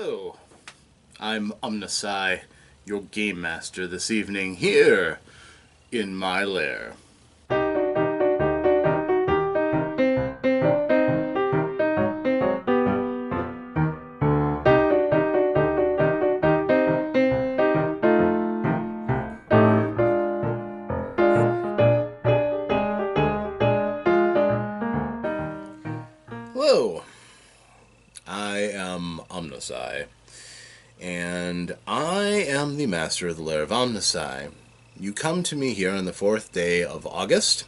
Hello, I'm OmnusI, your game master this evening here in my lair. Hello, I am OmnusI, and I am the master of the Lair of OmnusI. You come to me here on the 4th day of August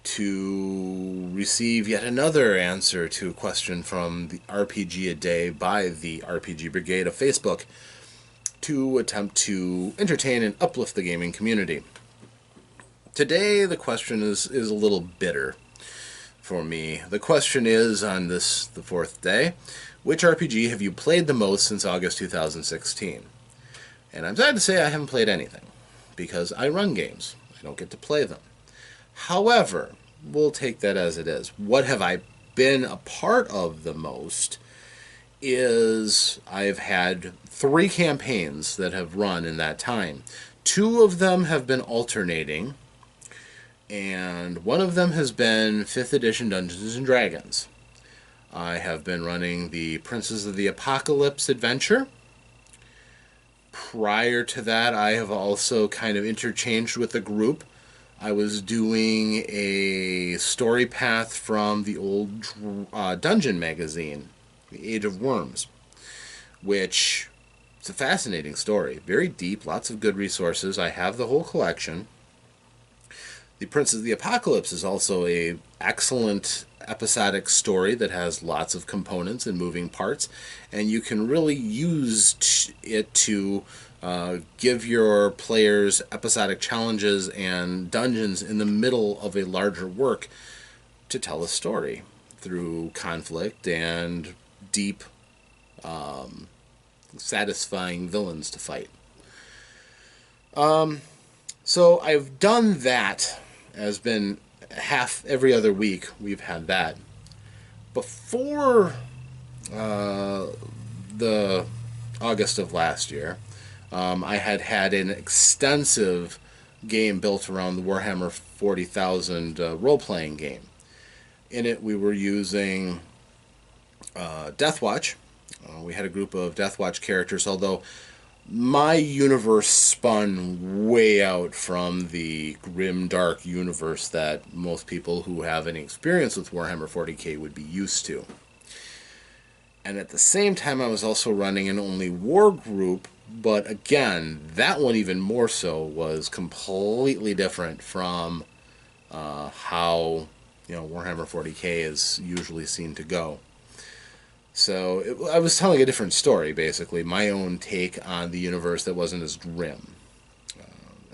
to receive yet another answer to a question from the RPG A Day by the RPG Brigade of Facebook to attempt to entertain and uplift the gaming community. Today the question is a little bitter for me. The question is, on the 4th day, which RPG have you played the most since August 2016? And I'm sad to say I haven't played anything, because I run games. I don't get to play them. However, we'll take that as it is. What have I been a part of the most is I've had 3 campaigns that have run in that time. 2 of them have been alternating, and one of them has been 5th edition Dungeons & Dragons. I have been running the Princes of the Apocalypse adventure. Prior to that, I have also kind of interchanged with the group. I was doing a story path from the old dungeon magazine, The Age of Worms, which is a fascinating story. Very deep, lots of good resources. I have the whole collection. The Prince of the Apocalypse is also an excellent episodic story that has lots of components and moving parts, and you can really use it to give your players episodic challenges and dungeons in the middle of a larger work to tell a story through conflict and deep, satisfying villains to fight. So I've done that. Has been half every other week we've had that. Before the August of last year, I had an extensive game built around the Warhammer 40,000 role-playing game. In it we were using Deathwatch. We had a group of Deathwatch characters, although my universe spun way out from the grim, dark universe that most people who have any experience with Warhammer 40k would be used to. And at the same time, I was also running an only war group, but again, that one even more so was completely different from how Warhammer 40k is usually seen to go. So I was telling a different story, basically, my own take on the universe that wasn't as grim.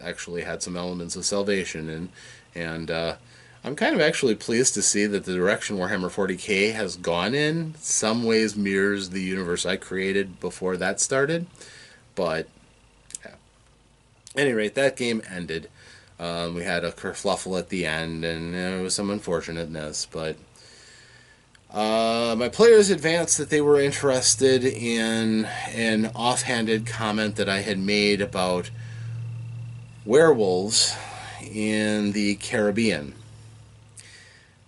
Actually had some elements of salvation, and I'm kind of actually pleased to see that the direction Warhammer 40k has gone in some ways mirrors the universe I created before that started. But yeah. At any rate, that game ended. We had a kerfluffle at the end, and there was some unfortunateness, but my players advanced that they were interested in an offhanded comment that I had made about werewolves in the Caribbean.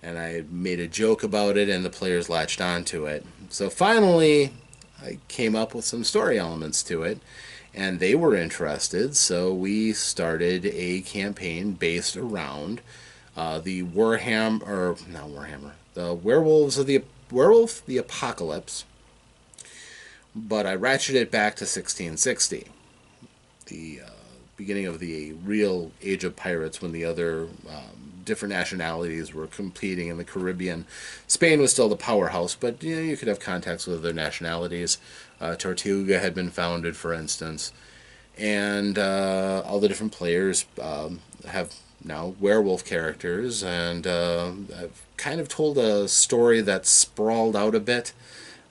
And I had made a joke about it, and the players latched onto it. So finally, I came up with some story elements to it, and they were interested, so we started a campaign based around the Werewolf the Apocalypse, but I ratcheted it back to 1660, the beginning of the real Age of Pirates, when the other different nationalities were competing in the Caribbean. Spain was still the powerhouse, but you could have contacts with other nationalities. Tortuga had been founded, for instance, and all the different players have now werewolf characters, and I've kind of told a story that's sprawled out a bit.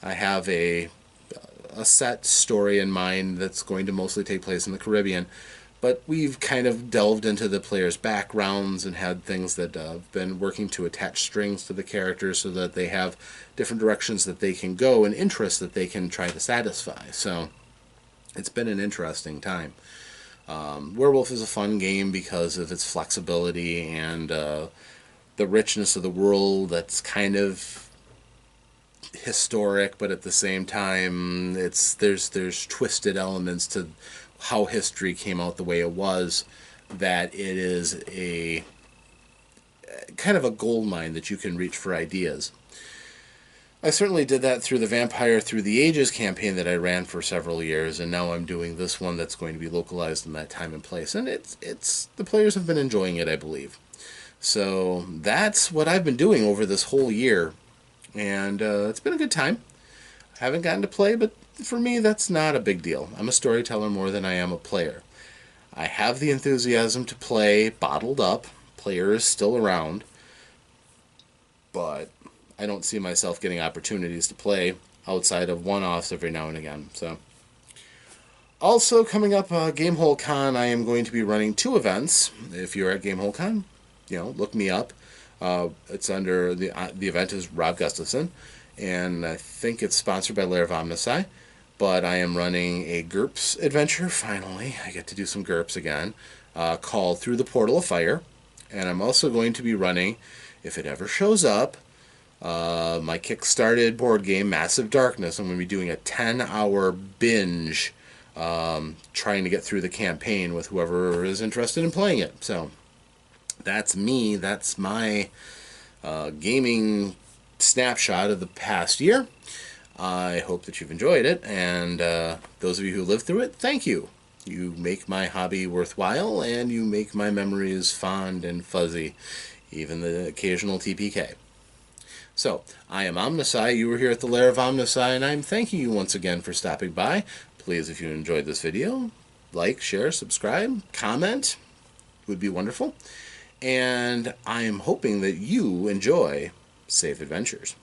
I have a set story in mind that's going to mostly take place in the Caribbean, But we've kind of delved into the players' backgrounds and had things that have been working to attach strings to the characters so that they have different directions that they can go and interests that they can try to satisfy. So it's been an interesting time. Werewolf is a fun game because of its flexibility and the richness of the world that's kind of historic, but at the same time, there's twisted elements to how history came out the way it was. That it is a kind of a gold mine that you can reach for ideas. I certainly did that through the Vampire Through the Ages campaign that I ran for several years, and now I'm doing this one that's going to be localized in that time and place. And it's the players have been enjoying it, I believe. So that's what I've been doing over this whole year, and it's been a good time. I haven't gotten to play, but for me, that's not a big deal. I'm a storyteller more than I am a player. I have the enthusiasm to play bottled up. Player is still around, but I don't see myself getting opportunities to play outside of one-offs every now and again. So, also coming up, Gamehole Con, I am going to be running 2 events. If you're at Gamehole Con, look me up. It's under the event is Rob Gustafson, and I think it's sponsored by Lair of OmnusI. But I am running a GURPS adventure. Finally, I get to do some GURPS again, called Through the Portal of Fire. And I'm also going to be running, if it ever shows up, my kick-started board game, Massive Darkness. I'm going to be doing a 10-hour binge, trying to get through the campaign with whoever is interested in playing it. So that's me. That's my gaming snapshot of the past year. I hope that you've enjoyed it, and those of you who lived through it, thank you. You make my hobby worthwhile, and you make my memories fond and fuzzy, even the occasional TPK. So, I am OmnusI. You were here at the Lair of OmnusI, and I'm thanking you once again for stopping by. Please, if you enjoyed this video, like, share, subscribe, comment. It would be wonderful. And I'm hoping that you enjoy safe adventures.